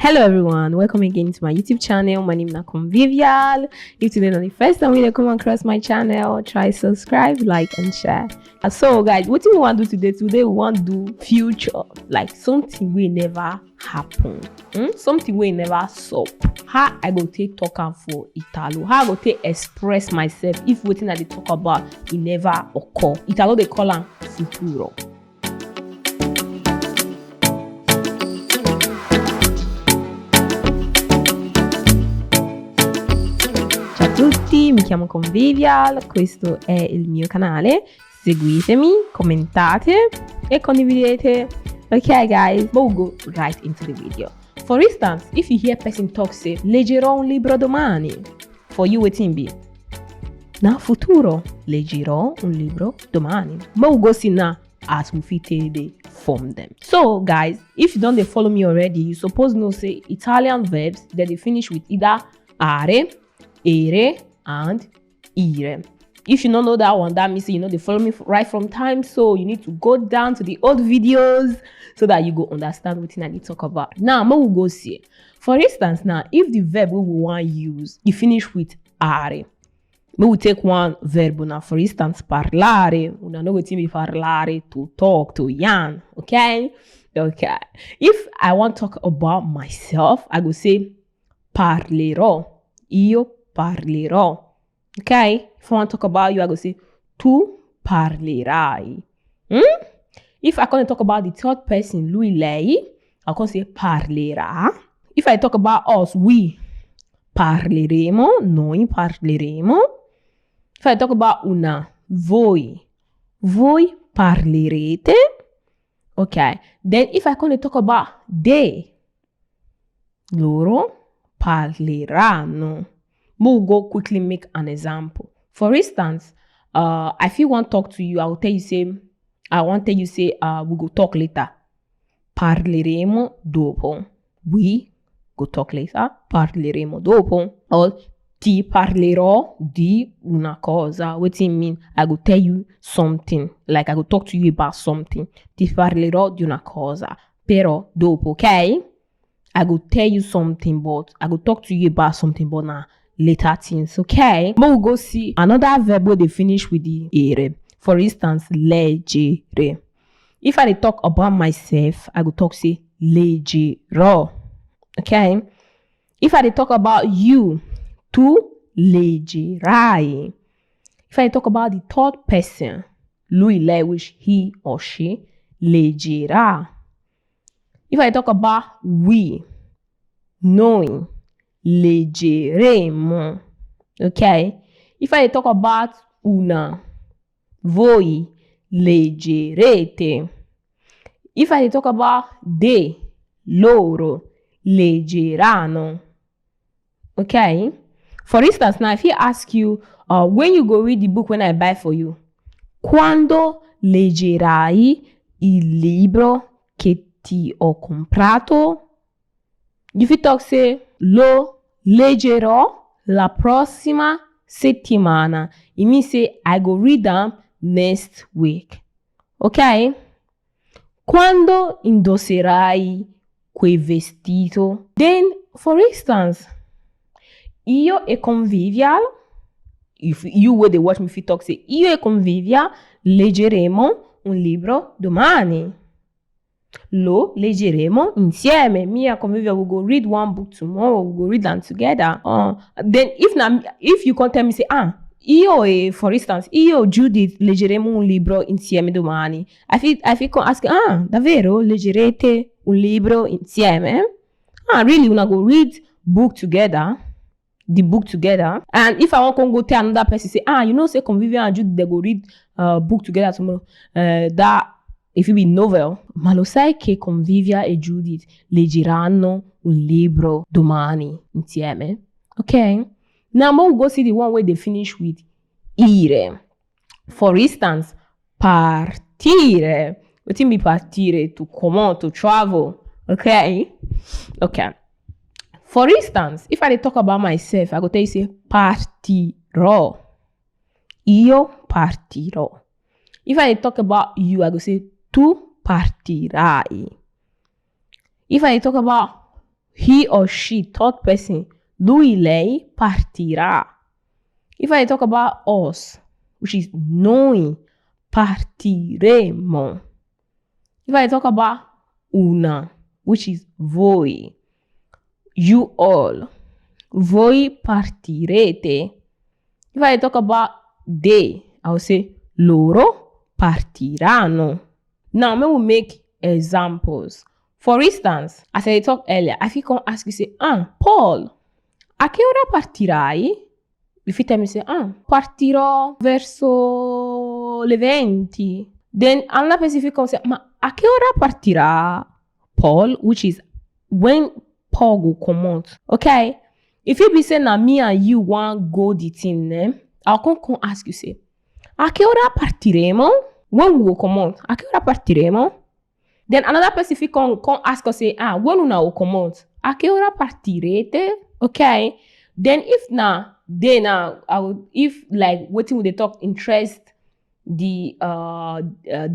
Hello everyone, welcome again to my YouTube channel. My name is Convivial. If today is the first time you come across my channel, try subscribe, like and share. So guys, what we want to do today? Today we want to do future, like something will never happen, something will never stop. How I go take talk am for Italo? How I go take express myself if wetin I dey talk about it never occur? Italo they call am futuro. Ciao a tutti, mi chiamo Convivial, questo è il mio canale, seguitemi, commentate e condividete. Okay guys, but we'll go right into the video. For instance, if you hear person talk say, leggerò un libro domani. For you, Wetin be? Na futuro, leggerò un libro domani. But we'll go see now as we fit dey form them. So guys, if you don't follow me already, you suppose know say Italian verbs that they finish with either are, ere, and ire. If you don't know that one, that means they follow me right from time. So you need to go down to the old videos so that you go understand what I need to talk about. Now, we'll go see. For instance, now, if the verb we want to use, you finish with are. We will take one verb now. For instance, parlare. We know what mean parlare, to talk, to yarn. Okay? Okay. If I want to talk about myself, I go say parlerò. Io parlerò. Okay? If I want to talk about you, I go say tu parlerai. If I want to talk about the third person, lui, lei, I can say parlerà. If I talk about us, we parleremo, noi parleremo. If I talk about una, voi parlerete. Okay. Then if I want to talk about they, loro parleranno. We'll go quickly make an example. For instance, if you want to talk to you, I want to tell you say, we go talk later. Parleremo dopo. We go talk later. Parleremo dopo. Or ti parlerò di una cosa. What it mean? I go tell you something. Like I go talk to you about something. Ti parlerò di una cosa. Però dopo, okay? I go tell you something, but I go talk to you about something, but now later things, okay? But we'll go see another verb where they finish with the ere. For instance, leggere. If I talk about myself, I go talk say leggerò. Okay? If I talk about you, tu leggerai. If I talk about the third person, lui, lei, which he or she, leggerà. If I talk about we, noi, leggeremo. Okay? If I talk about una, voi leggerete. If I talk about they, loro leggeranno. Okay? For instance, now if he ask you, when you go read the book when I buy for you, quando leggerai il libro che ti ho comprato? You fit talk say, lo leggerò la prossima settimana. It means say, I go read them next week. Okay? Quando indosserai quel vestito? Then, for instance, io e Convivial, if you would watch me fit talk say, io e Convivial leggeremo un libro domani. Lo leggeremo insieme. Me and Convivial will go read one book tomorrow. We'll go read them together. Then if you can tell me say, io for instance, io Judith leggeremo un libro insieme domani. I feel ask, davvero leggerete un libro insieme? Really, una go read book together. The book together. And if I want to go tell another person, say, say Convivial and Judith, they go read book together tomorrow. That if it be novel, ma lo sai che Convivia e Judith leggeranno un libro domani insieme? Okay? Now we'll go see the one where they finish with ire. For instance, partire. What mean partire? To come on, to travel. Okay? Okay. For instance, if I talk about myself, I go tell you say partirò. Io partirò. If I talk about you, I go say tu partirai. If I talk about he or she, third person, lui, lei, partirà. If I talk about us, which is noi, partiremo. If I talk about una, which is voi, you all, voi partirete. If I talk about they, I will say loro partiranno. Now, I will make examples. For instance, as I talked earlier, if you can ask you, say, Paul, a che ora partirai? If you tell me, say, partirò verso le 20. Then another person if you say, ma a che ora partirà Paul? Which is when Paul go come out. Okay? If you be saying na me and you want go the thing, I'll come ask you, say, a che ora partiremo? When we will come out, a che ora partiremo? Then another person if you come ask us, say, when una will come out, a che ora partirete? Okay? Then if if like Wetin would they talk interest the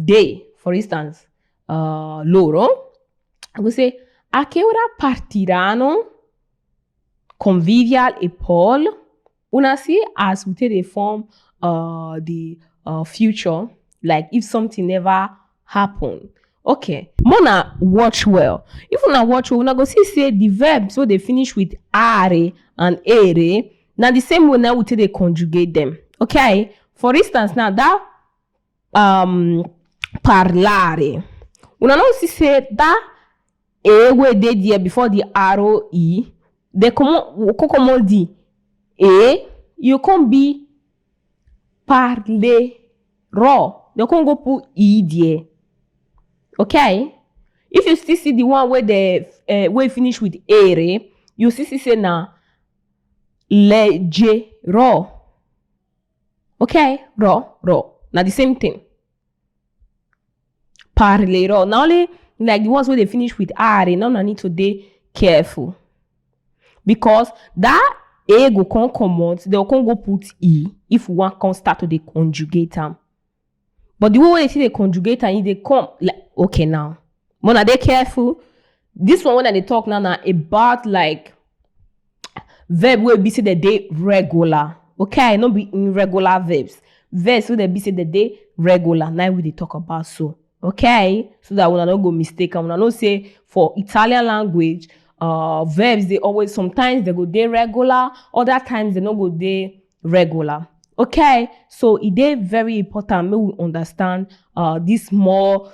day, for instance, loro, I would say, a che ora partiranno Convivial e Paul? Una see as we take the form the future, like if something never happen. Okay, Mona watch well. If una watch well, una go see say the verbs so they finish with are and ere. Now the same way now we take they conjugate them. Okay, for instance, now that parlare. Una know see say that e we dey there before the arrow e. They come di e you can be parlerò. They can go put e there. Okay? If you still see the one where the where finish with ere, you still say na leggerò. Okay? Ro. Now the same thing. Parlerò. Now only like the ones where they finish with are, now I need to be careful. Because that e go come out, they can go put e if one can start to the conjugate them. But the way they see the conjugate and they come like okay now. Mona they careful. This one when they talk now about like verb where be say the day regular. Okay, not be irregular verbs. Verbs where they be say the day regular. Now we they talk about so. Okay, so that we not go mistake and we not say for Italian language. Verbs they always sometimes they go day regular, other times they not go day regular. Okay, so it is very important. May we understand this small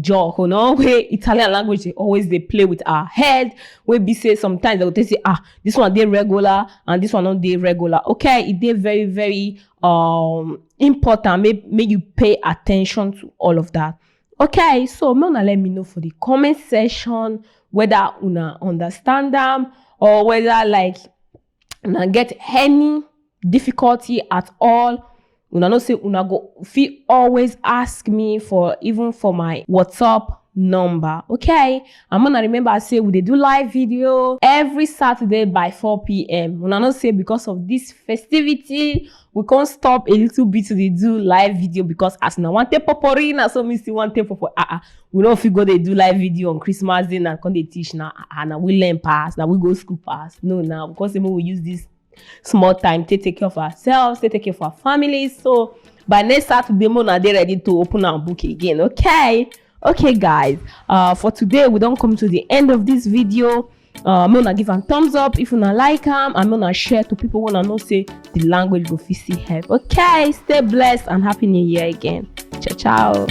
joke, you know, where Italian language they always they play with our head. Where we say sometimes they will say this one day regular and this one not day regular. Okay, it is very very important. May you pay attention to all of that. Okay, so Mona let me know for the comment section whether una understand them or whether like una get any difficulty at all. Una know say una go feel always ask me for even for my WhatsApp number. Okay, I'm gonna remember I say we dey do live video every Saturday by 4 p.m. Una know say because of this festivity we can't stop a little bit to do live video because as na one take popori na so me still one take popori. We don't feel go they do live video on Christmas day and come they teach now. Now we learn pass. Now we go school pass. No, now because we use this small time to take care of ourselves, to take care of our families. So by next Saturday, Mona they ready to open our book again. Okay, guys. For today, we don't come to the end of this video. I'm gonna give a thumbs up if you not like them. I'm gonna share to people wanna know say the language go fit help. Okay, stay blessed and happy new year again. Ciao.